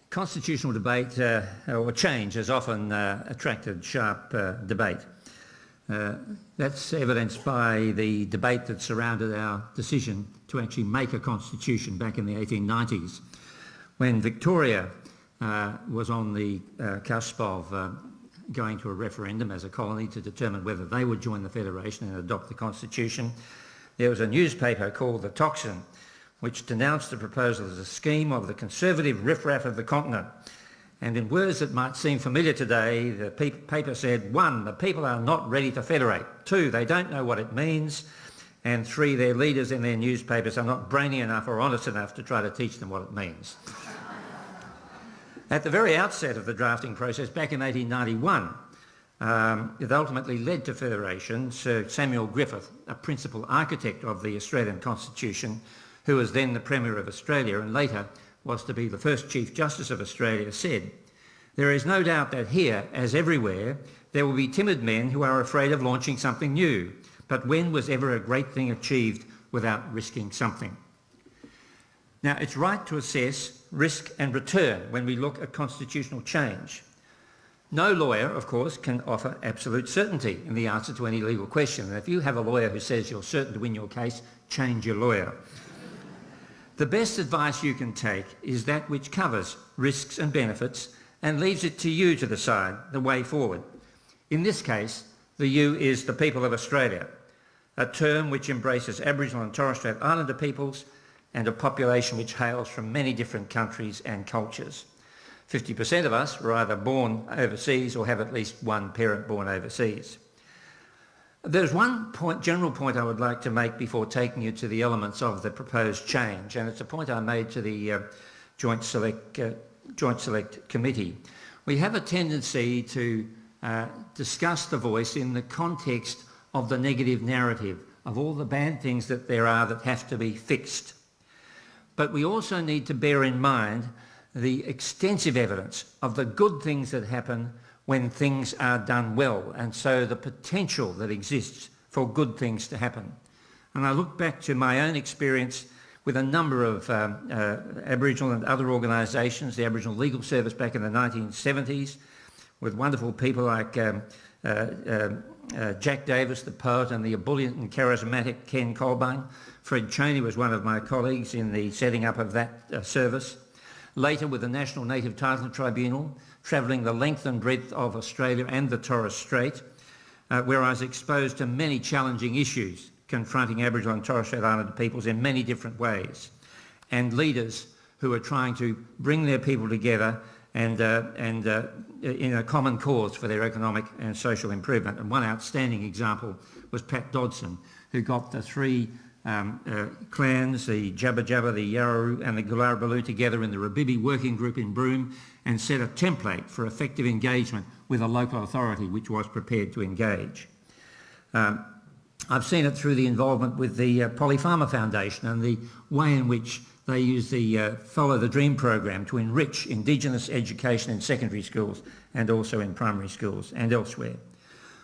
Constitutional debate or change has often attracted sharp debate. That's evidenced by the debate that surrounded our decision to actually make a constitution back in the 1890s, when Victoria was on the cusp of going to a referendum as a colony to determine whether they would join the Federation and adopt the constitution. There was a newspaper called The Tocsin, which denounced the proposal as a scheme of the conservative riffraff of the continent. And in words that might seem familiar today, the paper said, 1, the people are not ready to federate. 2, they don't know what it means. And 3, their leaders in their newspapers are not brainy enough or honest enough to try to teach them what it means. At the very outset of the drafting process, back in 1891, it ultimately led to federation. Sir Samuel Griffith, a principal architect of the Australian Constitution, who was then the Premier of Australia and later was to be the first Chief Justice of Australia, said, "There is no doubt that here, as everywhere, there will be timid men who are afraid of launching something new. But when was ever a great thing achieved without risking something?" Now, it's right to assess risk and return when we look at constitutional change. No lawyer, of course, can offer absolute certainty in the answer to any legal question. And if you have a lawyer who says you're certain to win your case, change your lawyer. The best advice you can take is that which covers risks and benefits and leaves it to you to decide the way forward. In this case, the you is the people of Australia, a term which embraces Aboriginal and Torres Strait Islander peoples and a population which hails from many different countries and cultures. 50% of us were either born overseas or have at least one parent born overseas. There's one general point I would like to make before taking you to the elements of the proposed change, and it's a point I made to the Joint Select Committee. We have a tendency to discuss the voice in the context of the negative narrative, of all the bad things that there are that have to be fixed. But we also need to bear in mind the extensive evidence of the good things that happen when things are done well, and so the potential that exists for good things to happen. And I look back to my own experience with a number of Aboriginal and other organisations, the Aboriginal Legal Service back in the 1970s, with wonderful people like Jack Davis, the poet, and the ebullient and charismatic Ken Colbung. Fred Chaney was one of my colleagues in the setting up of that service. Later with the National Native Title Tribunal, travelling the length and breadth of Australia and the Torres Strait, where I was exposed to many challenging issues confronting Aboriginal and Torres Strait Islander peoples in many different ways, and leaders who are trying to bring their people together and in a common cause for their economic and social improvement. And one outstanding example was Pat Dodson, who got the three clans, the Jabba Jabba, the Yarraroo and the Gularabaloo, together in the Rabibi working group in Broome and set a template for effective engagement with a local authority which was prepared to engage. I've seen it through the involvement with the Polly Farmer Foundation and the way in which they use the Follow the Dream program to enrich Indigenous education in secondary schools and also in primary schools and elsewhere.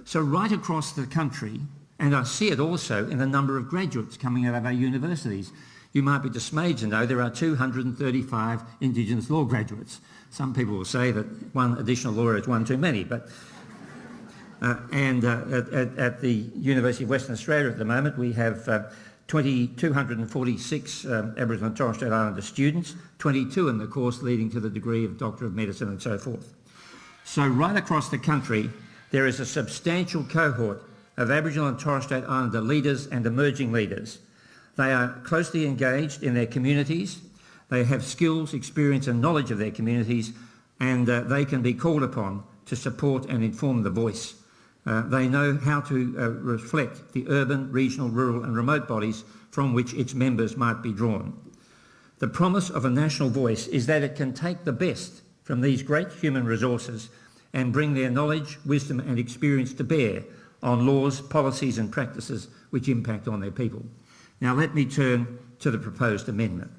So right across the country, and I see it also in the number of graduates coming out of our universities. You might be dismayed to know there are 235 Indigenous law graduates. Some people will say that one additional lawyer is one too many, but at the University of Western Australia at the moment we have 246 Aboriginal and Torres Strait Islander students, 22 in the course leading to the degree of Doctor of Medicine and so forth. So right across the country there is a substantial cohort of Aboriginal and Torres Strait Islander leaders and emerging leaders. They are closely engaged in their communities, they have skills, experience and knowledge of their communities, and they can be called upon to support and inform the voice. They know how to reflect the urban, regional, rural and remote bodies from which its members might be drawn. The promise of a national voice is that it can take the best from these great human resources and bring their knowledge, wisdom and experience to bear on laws, policies and practices which impact on their people. Now let me turn to the proposed amendment.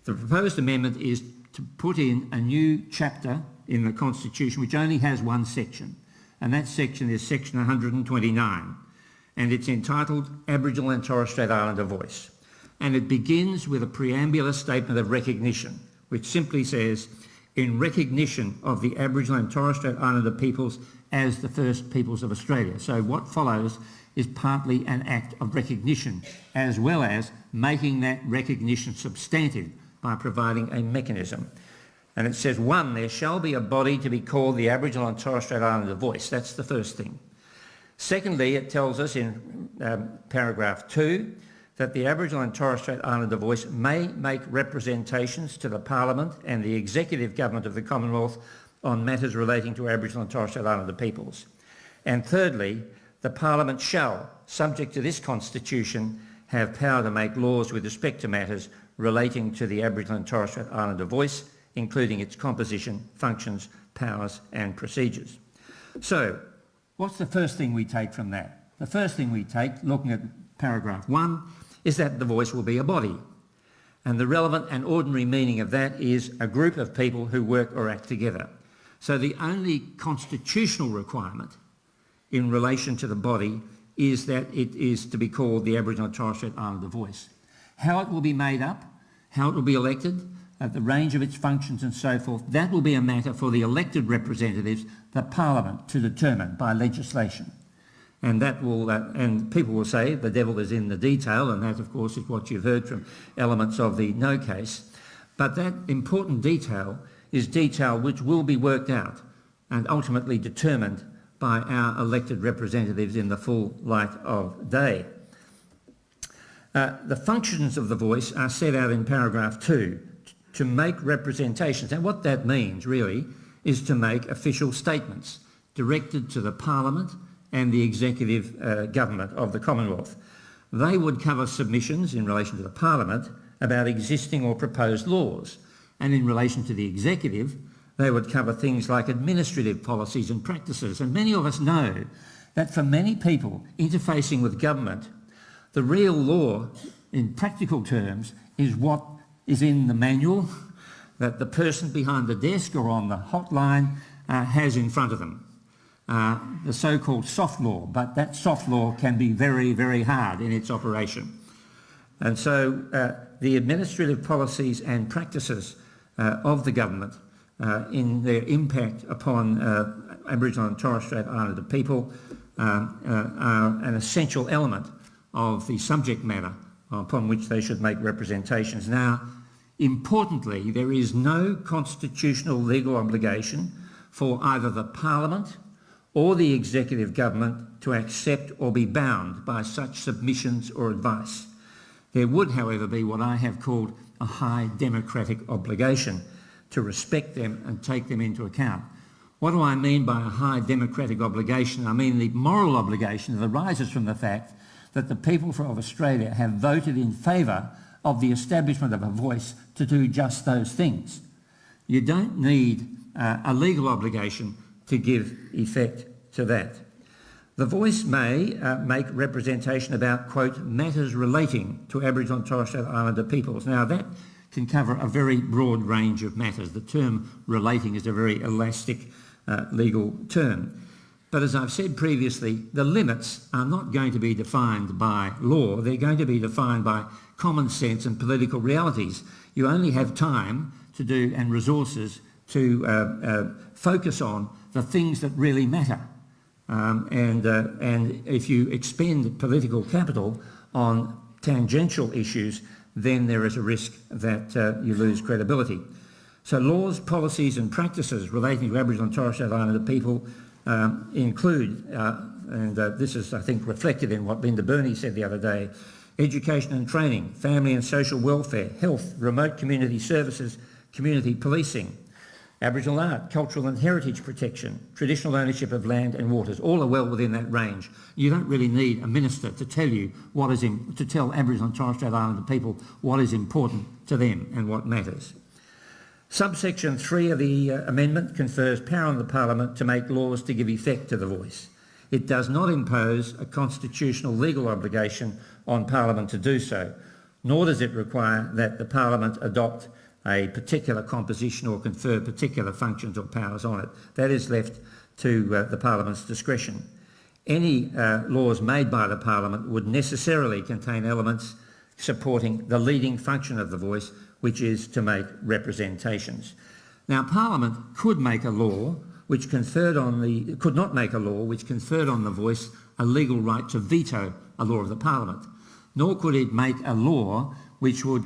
The proposed amendment is to put in a new chapter in the Constitution which only has one section, and that section is section 129, and it's entitled Aboriginal and Torres Strait Islander Voice. And it begins with a preambular statement of recognition which simply says, in recognition of the Aboriginal and Torres Strait Islander peoples as the first peoples of Australia. So what follows is partly an act of recognition, as well as making that recognition substantive by providing a mechanism. And it says, 1, there shall be a body to be called the Aboriginal and Torres Strait Islander voice. That's the first thing. Secondly, it tells us in paragraph 2 that the Aboriginal and Torres Strait Islander voice may make representations to the Parliament and the Executive Government of the Commonwealth on matters relating to Aboriginal and Torres Strait Islander peoples. And thirdly, the Parliament shall, subject to this Constitution, have power to make laws with respect to matters relating to the Aboriginal and Torres Strait Islander voice, including its composition, functions, powers and procedures. So, what's the first thing we take from that? The first thing we take, looking at paragraph 1, is that the voice will be a body. And the relevant and ordinary meaning of that is a group of people who work or act together. So the only constitutional requirement in relation to the body is that it is to be called the Aboriginal and Torres Strait Islander voice. How it will be made up, how it will be elected, the range of its functions and so forth, that will be a matter for the elected representatives, the Parliament, to determine by legislation. And that will, and people will say the devil is in the detail, and that of course is what you've heard from elements of the no case. But that important detail is detail which will be worked out and ultimately determined by our elected representatives in the full light of day. The functions of the voice are set out in paragraph 2, to make representations. And what that means really is to make official statements directed to the Parliament and the Executive Government of the Commonwealth. They would cover submissions in relation to the Parliament about existing or proposed laws, and in relation to the Executive they would cover things like administrative policies and practices. And many of us know that for many people interfacing with government, the real law in practical terms is what is in the manual that the person behind the desk or on the hotline has in front of them. The so-called soft law, but that soft law can be very, very hard in its operation. And so the administrative policies and practices of the government in their impact upon Aboriginal and Torres Strait Islander people are an essential element of the subject matter upon which they should make representations. Now, importantly, there is no constitutional legal obligation for either the Parliament or the Executive Government to accept or be bound by such submissions or advice. There would, however, be what I have called a high democratic obligation to respect them and take them into account. What do I mean by a high democratic obligation? I mean the moral obligation that arises from the fact that the people of Australia have voted in favour of the establishment of a voice to do just those things. You don't need a legal obligation to give effect to that. The voice may make representation about, quote, matters relating to Aboriginal and Torres Strait Islander peoples. Now that can cover a very broad range of matters. The term relating is a very elastic legal term. But as I've said previously, the limits are not going to be defined by law. They're going to be defined by common sense and political realities. You only have time to do and resources to focus on the things that really matter. And if you expend political capital on tangential issues, then there is a risk that you lose credibility. So laws, policies and practices relating to Aboriginal and Torres Strait Islander people include, and this is, I think, reflected in what Linda Burney said the other day, education and training, family and social welfare, health, remote community services, community policing, Aboriginal art, cultural and heritage protection, traditional ownership of land and waters, all are well within that range. You don't really need a minister to tell you what is to tell Aboriginal and Torres Strait Islander people what is important to them and what matters. Subsection 3 of the amendment confers power on the Parliament to make laws to give effect to the voice. It does not impose a constitutional legal obligation on Parliament to do so, nor does it require that the Parliament adopt a particular composition or confer particular functions or powers on it. That is left to the Parliament's discretion. Any laws made by the Parliament would necessarily contain elements supporting the leading function of the voice, which is to make representations. Now, Parliament could make a law which conferred on the, could not make a law which conferred on the voice a legal right to veto a law of the Parliament, nor could it make a law which would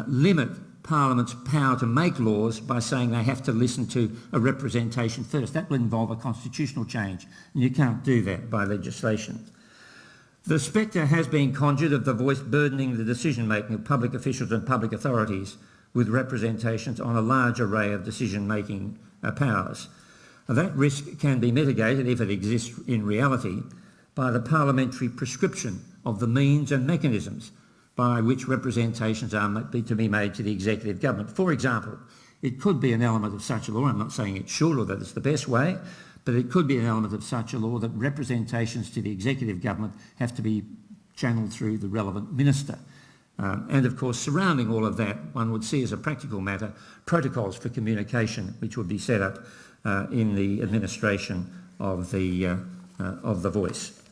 limit Parliament's power to make laws by saying they have to listen to a representation first. That would involve a constitutional change, and you can't do that by legislation. The spectre has been conjured of the voice burdening the decision-making of public officials and public authorities with representations on a large array of decision-making powers. That risk can be mitigated, if it exists in reality, by the parliamentary prescription of the means and mechanisms by which representations are to be made to the executive government. For example, it could be an element of such a law, I'm not saying it should or that it's the best way, but it could be an element of such a law that representations to the executive government have to be channelled through the relevant minister. And of course, surrounding all of that, one would see as a practical matter protocols for communication which would be set up in the administration of the voice.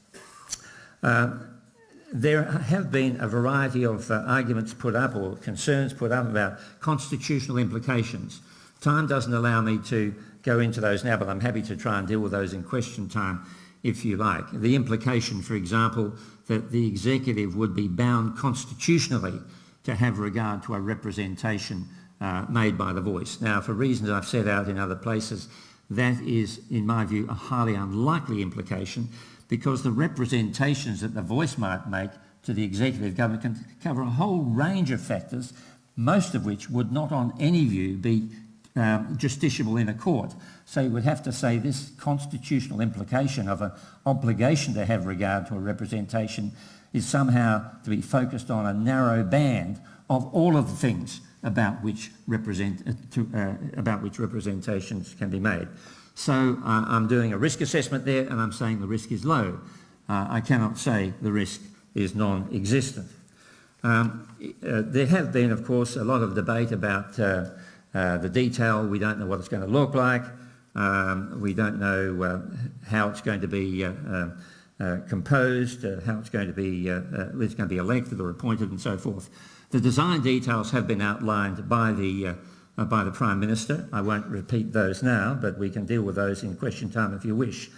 There have been a variety of arguments put up or concerns put up about constitutional implications. Time doesn't allow me to go into those now, but I'm happy to try and deal with those in question time if you like. The implication, for example, that the executive would be bound constitutionally to have regard to a representation made by the voice. Now, for reasons I've set out in other places, that is, in my view, a highly unlikely implication, because the representations that the voice might make to the executive government can cover a whole range of factors, most of which would not on any view be justiciable in a court. So you would have to say this constitutional implication of an obligation to have regard to a representation is somehow to be focused on a narrow band of all of the things about which representations can be made. So I'm doing a risk assessment there, and I'm saying the risk is low. I cannot say the risk is non-existent. There have been, of course, a lot of debate about the detail. We don't know what it's going to look like. We don't know how it's going to be composed, how it's going to be, whether it's going to be elected or appointed, and so forth. The design details have been outlined by the Prime Minister. I won't repeat those now, but we can deal with those in question time if you wish.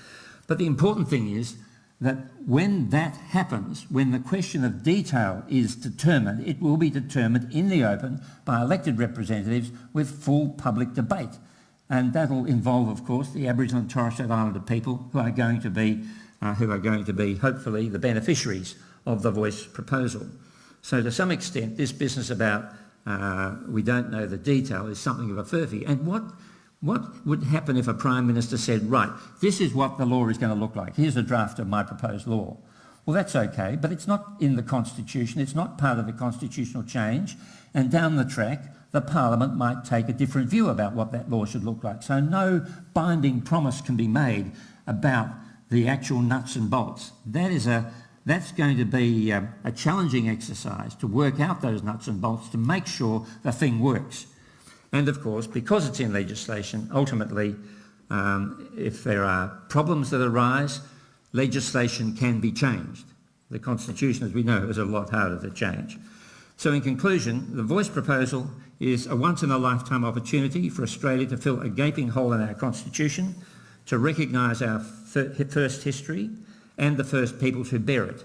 But the important thing is that when that happens, when the question of detail is determined, it will be determined in the open by elected representatives with full public debate. And that'll involve, of course, the Aboriginal and Torres Strait Islander people who are going to be, hopefully, the beneficiaries of the voice proposal. So to some extent, this business about we don't know the detail is something of a furphy. And what would happen if a Prime Minister said, right, this is what the law is going to look like. Here's a draft of my proposed law. Well, that's okay, but it's not in the Constitution. It's not part of the constitutional change. And down the track, the Parliament might take a different view about what that law should look like. So no binding promise can be made about the actual nuts and bolts. That's going to be a challenging exercise to work out those nuts and bolts to make sure the thing works. And of course, because it's in legislation, ultimately, if there are problems that arise, legislation can be changed. The Constitution, as we know, is a lot harder to change. So in conclusion, the voice proposal is a once-in-a-lifetime opportunity for Australia to fill a gaping hole in our Constitution, to recognise our first history and the first peoples who bear it,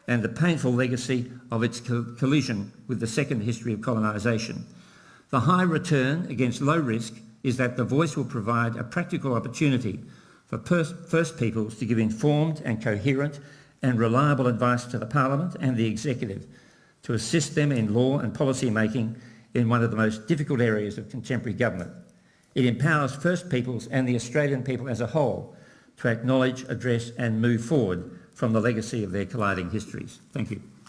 and the painful legacy of its collision with the second history of colonisation. The high return against low risk is that the voice will provide a practical opportunity for First Peoples to give informed and coherent and reliable advice to the Parliament and the Executive to assist them in law and policy making in one of the most difficult areas of contemporary government. It empowers First Peoples and the Australian people as a whole to acknowledge, address and move forward from the legacy of their colliding histories. Thank you.